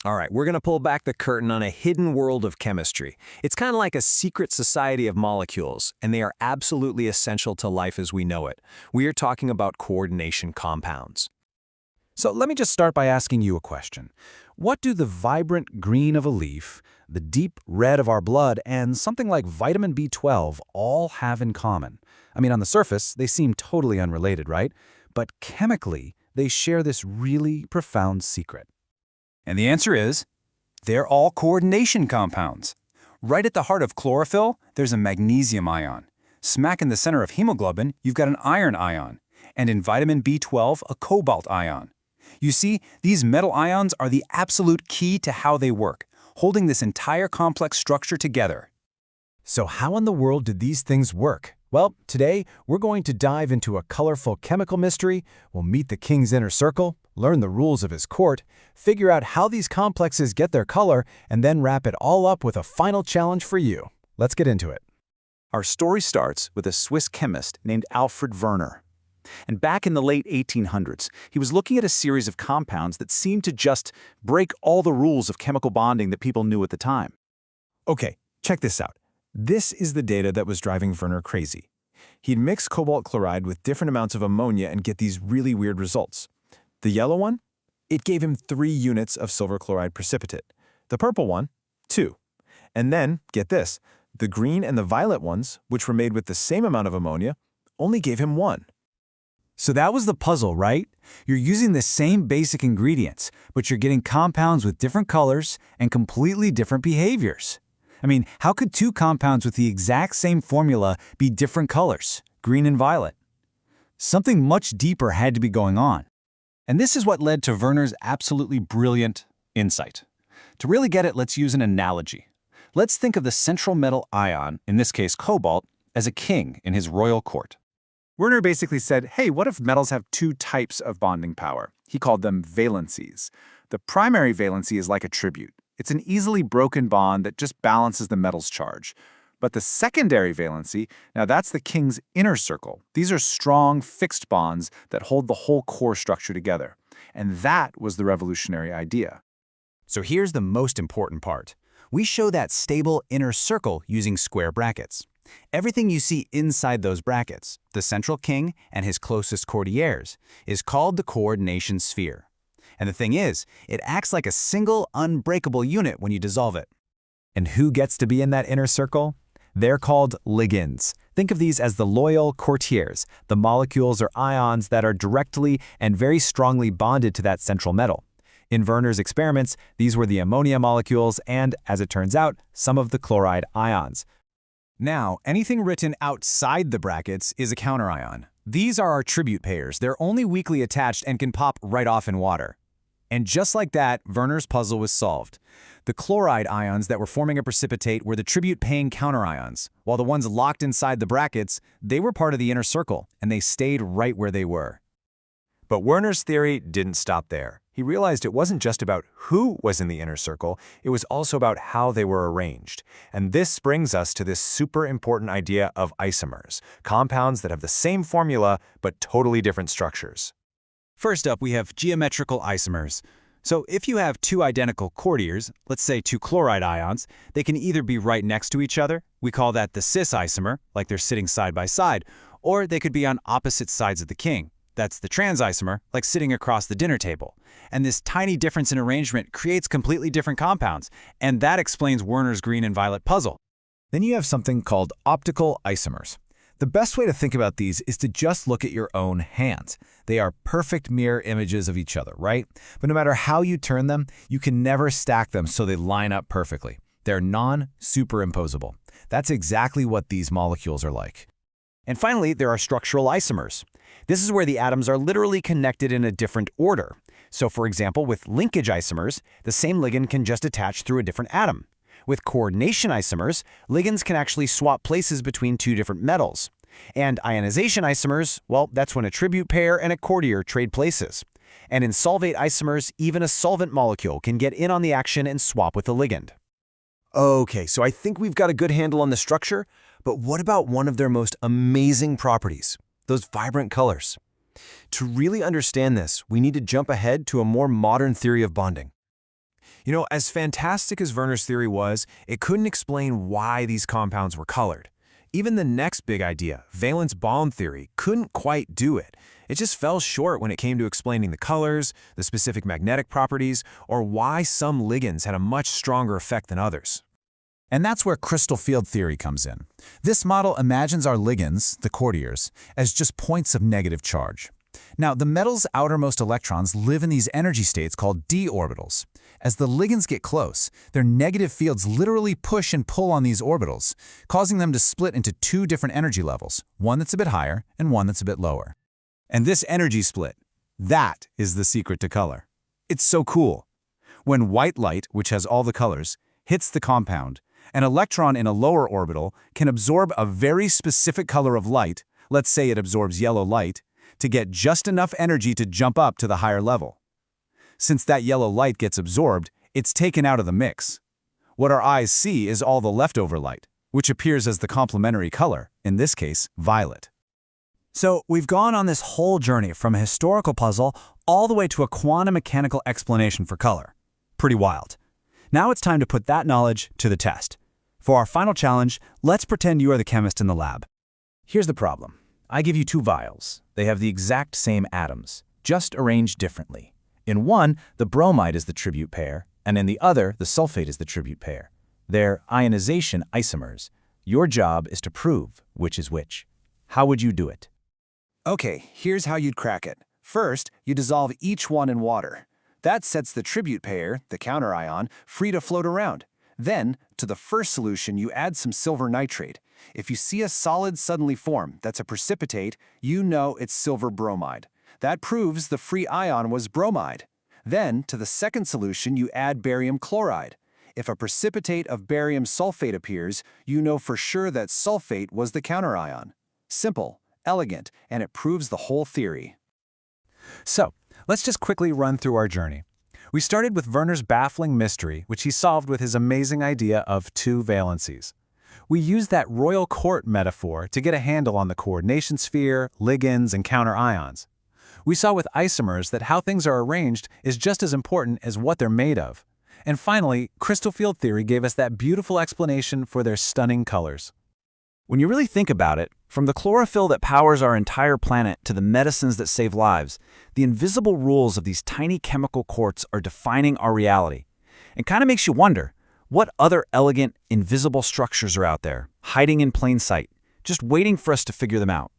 All right, we're going to pull back the curtain on a hidden world of chemistry. It's kind of like a secret society of molecules, and they are absolutely essential to life as we know it. We are talking about coordination compounds. So let me just start by asking you a question. What do the vibrant green of a leaf, the deep red of our blood, and something like vitamin B12 all have in common? I mean, on the surface, they seem totally unrelated, right? But chemically, they share this really profound secret. And the answer is, they're all coordination compounds. Right at the heart of chlorophyll, there's a magnesium ion. Smack in the center of hemoglobin, you've got an iron ion. And in vitamin B12, a cobalt ion. You see, these metal ions are the absolute key to how they work, holding this entire complex structure together. So how in the world did these things work? Well, today, we're going to dive into a colorful chemical mystery. We'll meet the king's inner circle, learn the rules of his court, figure out how these complexes get their color, and then wrap it all up with a final challenge for you. Let's get into it. Our story starts with a Swiss chemist named Alfred Werner. And back in the late 1800s, he was looking at a series of compounds that seemed to just break all the rules of chemical bonding that people knew at the time. Okay, check this out. This is the data that was driving Werner crazy. He'd mix cobalt chloride with different amounts of ammonia and get these really weird results. The yellow one? It gave him 3 units of silver chloride precipitate. The purple one? 2. And then, get this, the green and the violet ones, which were made with the same amount of ammonia, only gave him 1. So that was the puzzle, right? You're using the same basic ingredients, but you're getting compounds with different colors and completely different behaviors. I mean, how could 2 compounds with the exact same formula be different colors, green and violet? Something much deeper had to be going on. And this is what led to Werner's absolutely brilliant insight. To really get it, let's use an analogy. Let's think of the central metal ion, in this case cobalt, as a king in his royal court. Werner basically said, hey, what if metals have 2 types of bonding power? He called them valencies. The primary valency is like a tribute. It's an easily broken bond that just balances the metal's charge. But the secondary valency, now that's the king's inner circle. These are strong, fixed bonds that hold the whole core structure together. And that was the revolutionary idea. So here's the most important part. We show that stable inner circle using square brackets. Everything you see inside those brackets, the central king and his closest courtiers, is called the coordination sphere. And the thing is, it acts like a single, unbreakable unit when you dissolve it. And who gets to be in that inner circle? They're called ligands. Think of these as the loyal courtiers, the molecules or ions that are directly and very strongly bonded to that central metal. In Werner's experiments, these were the ammonia molecules and, as it turns out, some of the chloride ions. Now, anything written outside the brackets is a counterion. These are our tribute pairs. They're only weakly attached and can pop right off in water. And just like that, Werner's puzzle was solved. The chloride ions that were forming a precipitate were the tribute-paying counterions, while the ones locked inside the brackets, they were part of the inner circle, and they stayed right where they were. But Werner's theory didn't stop there. He realized it wasn't just about who was in the inner circle, it was also about how they were arranged. And this brings us to this super important idea of isomers, compounds that have the same formula but totally different structures. First up, we have geometrical isomers. So if you have 2 identical courtiers, let's say 2 chloride ions, they can either be right next to each other, we call that the cis isomer, like they're sitting side by side, or they could be on opposite sides of the king. That's the trans isomer, like sitting across the dinner table. And this tiny difference in arrangement creates completely different compounds, and that explains Werner's green and violet puzzle. Then you have something called optical isomers. The best way to think about these is to just look at your own hands. They are perfect mirror images of each other, right? But no matter how you turn them, you can never stack them so they line up perfectly. They're non-superimposable. That's exactly what these molecules are like. And finally, there are structural isomers. This is where the atoms are literally connected in a different order. So for example, with linkage isomers, the same ligand can just attach through a different atom. With coordination isomers, ligands can actually swap places between 2 different metals. And ionization isomers, well, that's when a tribute pair and a courtier trade places. And in solvate isomers, even a solvent molecule can get in on the action and swap with a ligand. Okay, so I think we've got a good handle on the structure, but what about one of their most amazing properties? Those vibrant colors. To really understand this, we need to jump ahead to a more modern theory of bonding. You know, as fantastic as Werner's theory was, it couldn't explain why these compounds were colored. Even the next big idea, valence bond theory, couldn't quite do it. It just fell short when it came to explaining the colors, the specific magnetic properties, or why some ligands had a much stronger effect than others. And that's where crystal field theory comes in. This model imagines our ligands, the courtiers, as just points of negative charge. Now, the metal's outermost electrons live in these energy states called d orbitals. As the ligands get close, their negative fields literally push and pull on these orbitals, causing them to split into two different energy levels, one that's a bit higher and one that's a bit lower. And this energy split, that is the secret to color. It's so cool. When white light, which has all the colors, hits the compound, an electron in a lower orbital can absorb a very specific color of light, let's say it absorbs yellow light, to get just enough energy to jump up to the higher level. Since that yellow light gets absorbed, it's taken out of the mix. What our eyes see is all the leftover light, which appears as the complementary color, in this case, violet. So we've gone on this whole journey from a historical puzzle all the way to a quantum mechanical explanation for color. Pretty wild. Now it's time to put that knowledge to the test. For our final challenge, let's pretend you are the chemist in the lab. Here's the problem. I give you two vials. They have the exact same atoms, just arranged differently. In one, the bromide is the tribute pair, and in the other, the sulfate is the tribute pair. They're ionization isomers. Your job is to prove which is which. How would you do it? Okay, here's how you'd crack it. First, you dissolve each one in water. That sets the tribute pair, the counterion, free to float around. Then, to the first solution, you add some silver nitrate. If you see a solid suddenly form that's a precipitate, you know it's silver bromide. That proves the free ion was bromide. Then, to the second solution, you add barium chloride. If a precipitate of barium sulfate appears, you know for sure that sulfate was the counterion. Simple, elegant, and it proves the whole theory. So, let's just quickly run through our journey. We started with Werner's baffling mystery, which he solved with his amazing idea of two valencies. We used that royal court metaphor to get a handle on the coordination sphere, ligands, and counterions. We saw with isomers that how things are arranged is just as important as what they're made of. And finally, crystal field theory gave us that beautiful explanation for their stunning colors. When you really think about it, from the chlorophyll that powers our entire planet to the medicines that save lives, the invisible rules of these tiny chemical courts are defining our reality. It kind of makes you wonder, what other elegant, invisible structures are out there, hiding in plain sight, just waiting for us to figure them out?